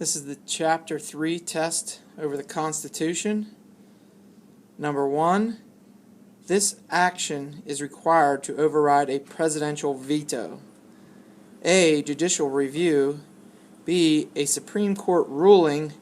This is the Chapter 3 test over the Constitution. Number 1, this action is required to override a presidential veto. A. Judicial review. B. A Supreme Court ruling.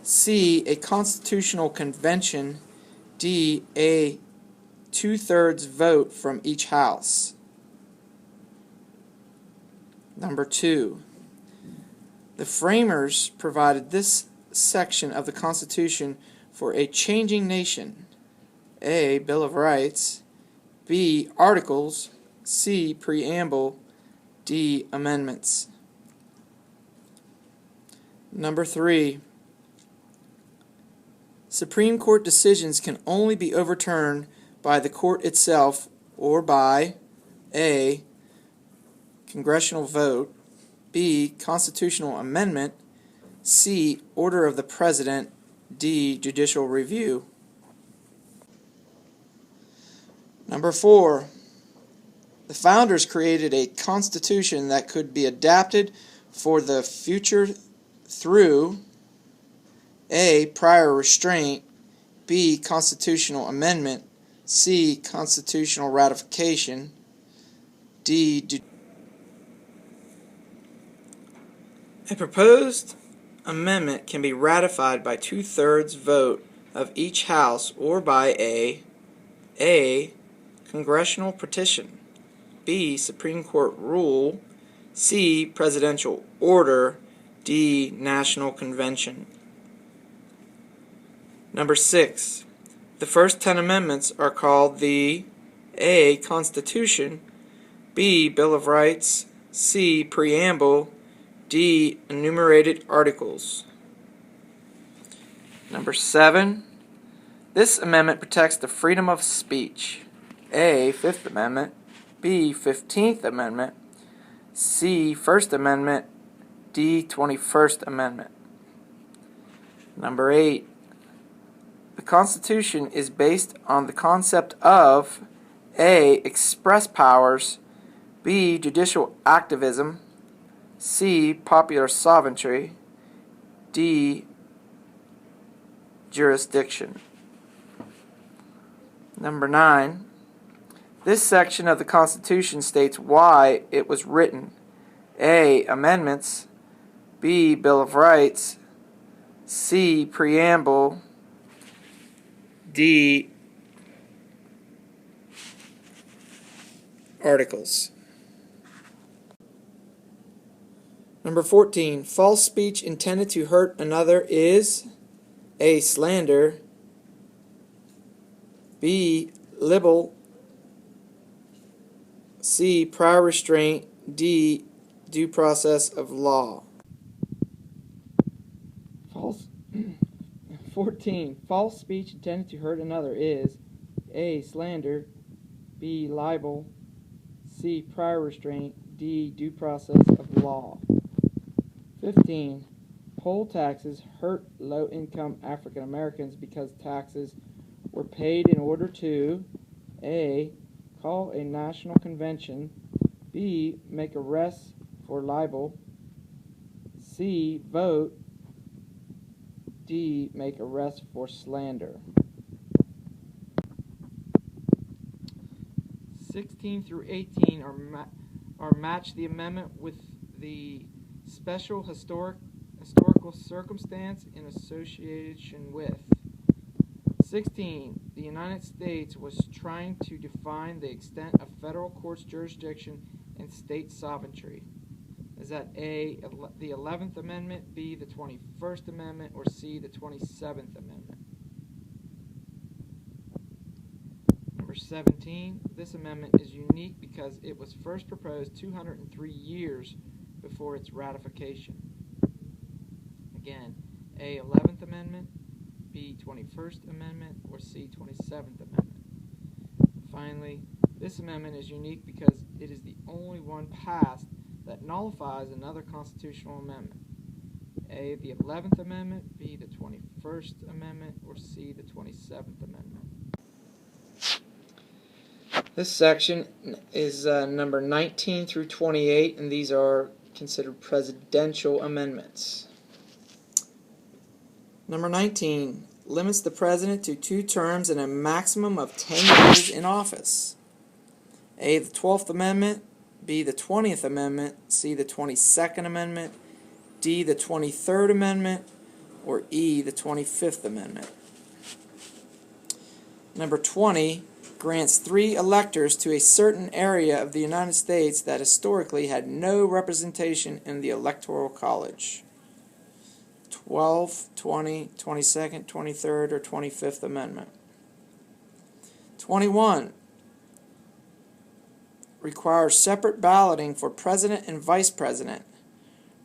C. A constitutional convention. D. A 2/3 vote from each house. Number 2. The framers provided this section of the Constitution for a changing nation. A. Bill of Rights. B. Articles. C. Preamble. D. Amendments. Number 3. Supreme Court decisions can only be overturned by the court itself or by A. Congressional vote. B. Constitutional amendment. C. Order of the President. D. Judicial review. Number 4. The founders created a constitution that could be adapted for the future through A. Prior restraint. B. Constitutional amendment. C. Constitutional ratification. D. A proposed amendment can be ratified by 2/3 vote of each house or by A. Congressional petition. B. Supreme Court rule. C. Presidential order. D. National convention. Number 6. The first 10 amendments are called the A. Constitution. B. Bill of Rights. C. Preamble. D. Enumerated articles. Number 7. This amendment protects the freedom of speech. A. Fifth Amendment. B. 15th Amendment. C. First Amendment. D. 21st Amendment. Number 8. The Constitution is based on the concept of A. Express powers. B. Judicial activism. C. Popular sovereignty. D. Jurisdiction. Number 9. This section of the Constitution states why it was written. A. Amendments. B. Bill of Rights. C. Preamble. D. Articles. Number 14. False speech intended to hurt another is A. Slander. B. Libel. C. Prior restraint. D. Due process of law. 14. False speech intended to hurt another is A. Slander. B. Libel. C. Prior restraint. D. Due process of law. 15. Poll taxes hurt low-income African Americans because taxes were paid in order to A. Call a national convention. B. Make arrests for libel. C. Vote. D. Make arrests for slander. 16 through 18 are match the amendment with the special historical circumstance in association with. 16. The United States was trying to define the extent of federal court's jurisdiction and state sovereignty. Is that A, the 11th Amendment, B, the 21st Amendment, or C, the 27th Amendment? Number 17. This amendment is unique because it was first proposed 203 years before its ratification. Again, A. 11th Amendment, B. 21st Amendment, or C. 27th Amendment. Finally, this amendment is unique because it is the only one passed that nullifies another constitutional amendment. A. The 11th Amendment, B. the 21st Amendment, or C. the 27th Amendment. This section is number 19 through 28, and these are considered presidential amendments. Number 19 limits the president to 2 terms and a maximum of 10 years in office. A, the 12th Amendment, B, the 20th Amendment, C, the 22nd Amendment, D, the 23rd Amendment, or E, the 25th Amendment. Number 20 grants 3 electors to a certain area of the United States that historically had no representation in the Electoral College. 12th, 20, 22nd, 23rd, or 25th Amendment. 21 requires separate balloting for president and vice president.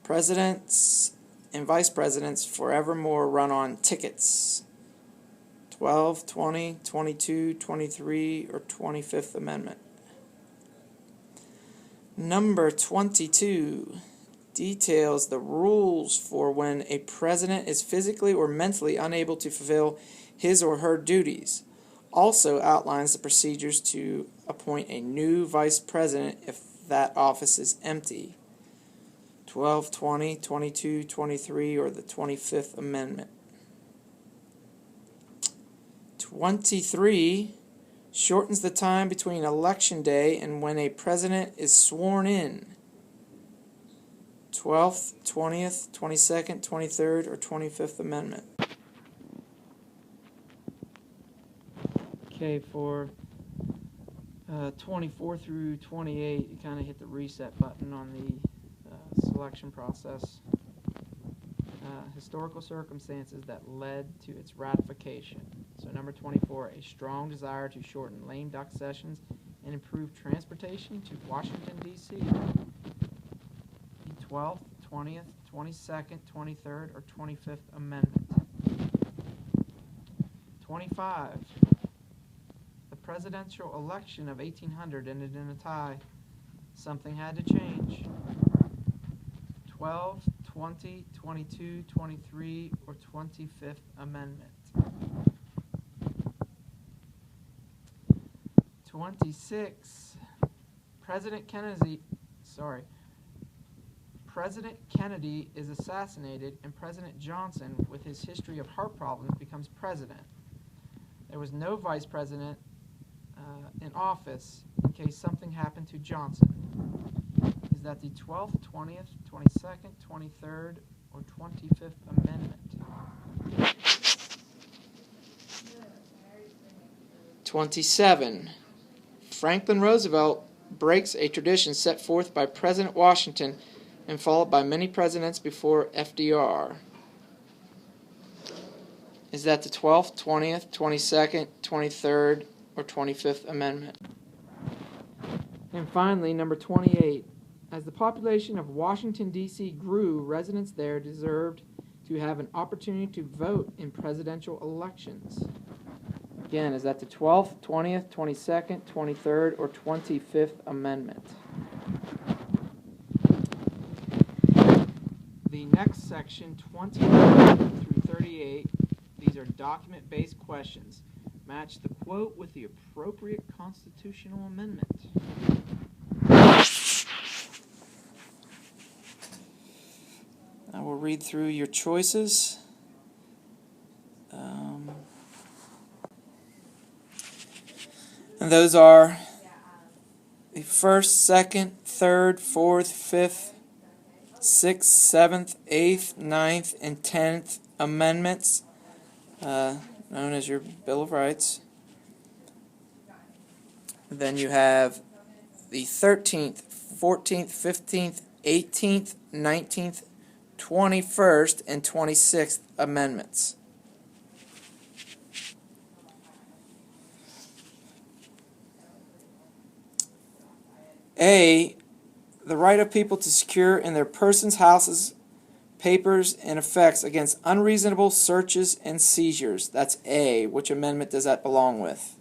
Presidents and vice presidents forevermore run on tickets. 12, 20, 22, 23, or 25th Amendment. Number 22 details the rules for when a president is physically or mentally unable to fulfill his or her duties. Also outlines the procedures to appoint a new vice president if that office is empty. 12, 20, 22, 23, or the 25th Amendment. 23 shortens the time between Election Day and when a president is sworn in. 12th, 20th, 22nd, 23rd, or 25th Amendment. Okay, for 24 through 28, you kind of hit the reset button on the selection process. Historical circumstances that led to its ratification. So number 24, a strong desire to shorten lame duck sessions and improve transportation to Washington, D.C. The 12th, 20th, 22nd, 23rd, or 25th Amendment. 25, the presidential election of 1800 ended in a tie. Something had to change. 12, 20, 22, 23, or 25th Amendment. 26. President Kennedy is assassinated, and President Johnson, with his history of heart problems, becomes president. There was no vice president in office in case something happened to Johnson. Is that the 12th, 20th, 22nd, 23rd, or 25th Amendment? 27. Franklin Roosevelt breaks a tradition set forth by President Washington and followed by many presidents before FDR. Is that the 12th, 20th, 22nd, 23rd, or 25th Amendment? And finally, number 28. As the population of Washington, D.C. grew, residents there deserved to have an opportunity to vote in presidential elections. Again, is that the 12th, 20th, 22nd, 23rd, or 25th Amendment? The next section, 29 through 38, these are document-based questions. Match the quote with the appropriate constitutional amendment. I will read through your choices. And those are the 1st, 2nd, 3rd, 4th, 5th, 6th, 7th, 8th, 9th, and 10th Amendments, known as your Bill of Rights. Then you have the 13th, 14th, 15th, 18th, 19th, 21st, and 26th Amendments. A, the right of people to secure in their persons, houses, papers, and effects against unreasonable searches and seizures. That's A. Which amendment does that belong with?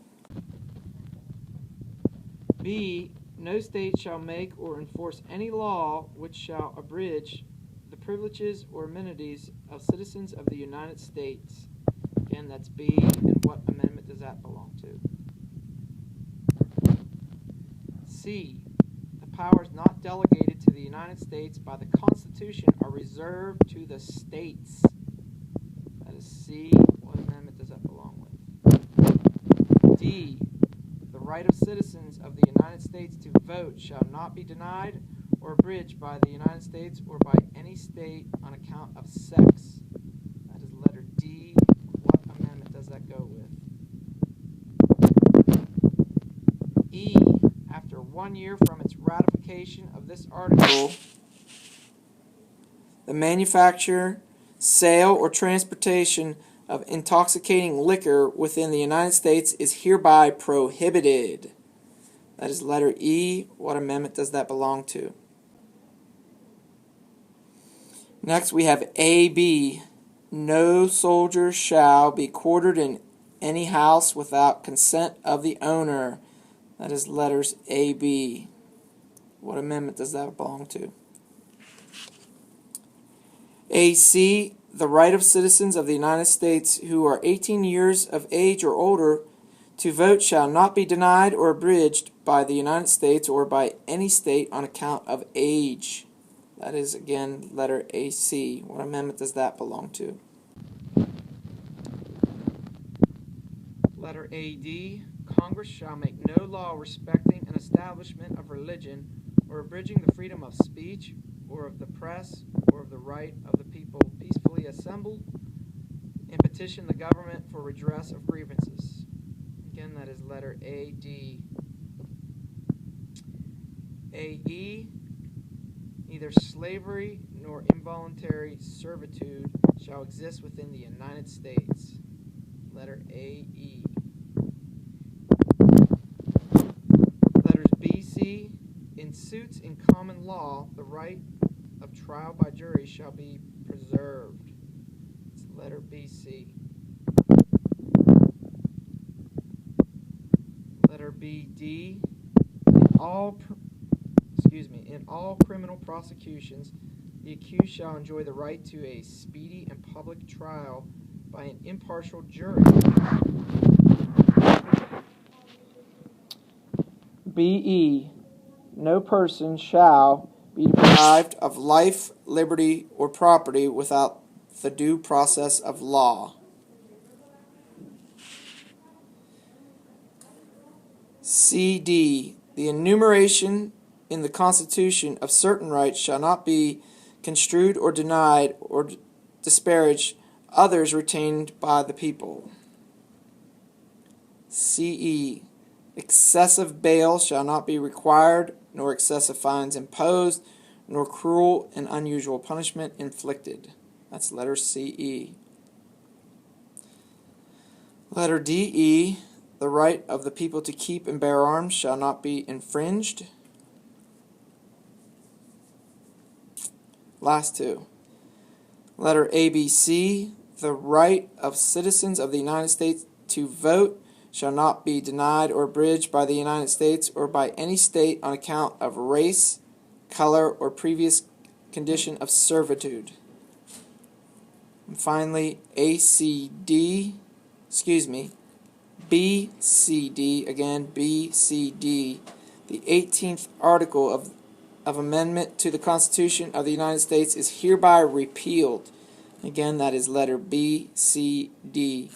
B, no state shall make or enforce any law which shall abridge the privileges or amenities of citizens of the United States. Again, that's B. And what amendment does that belong to? C, the powers not delegated to the United States by the Constitution are reserved to the states. That is C. What amendment does that belong with? D. The right of citizens of the United States to vote shall not be denied or abridged by the United States or by any state on account of sex. That is letter D. What amendment does that go with? E. After 1 year from its ratification of this article, the manufacture, sale, or transportation of intoxicating liquor within the United States is hereby prohibited. That is letter E. What amendment does that belong to? Next we have AB. No soldier shall be quartered in any house without consent of the owner. That is letters AB. What amendment does that belong to? AC. The right of citizens of the United States who are 18 years of age or older to vote shall not be denied or abridged by the United States or by any state on account of age. That is, again, letter AC. What amendment does that belong to? Letter AD. Congress shall make no law respecting an establishment of religion or abridging the freedom of speech or of the press or of the right of the people peacefully assemble and petition the government for redress of grievances. Again, that is letter AD. AE. Neither slavery nor involuntary servitude shall exist within the United States. Letter AE. Letters BC. In suits in common law, the right of trial by jury shall be preserved. It's letter BC. Letter BD. In all criminal prosecutions, the accused shall enjoy the right to a speedy and public trial by an impartial jury. BE. No person shall be deprived of life, liberty, or property without the due process of law. CD. The enumeration in the Constitution of certain rights shall not be construed or denied or disparage others retained by the people. CE. Excessive bail shall not be required, nor excessive fines imposed, nor cruel and unusual punishment inflicted. That's letter CE. Letter DE. The right of the people to keep and bear arms shall not be infringed. Last two. Letter ABC. The right of citizens of the United States to vote shall not be denied or abridged by the United States or by any state on account of race, color, or previous condition of servitude. And finally, BCD, again, BCD, the 18th article of amendment to the Constitution of the United States is hereby repealed. Again, that is letter BCD.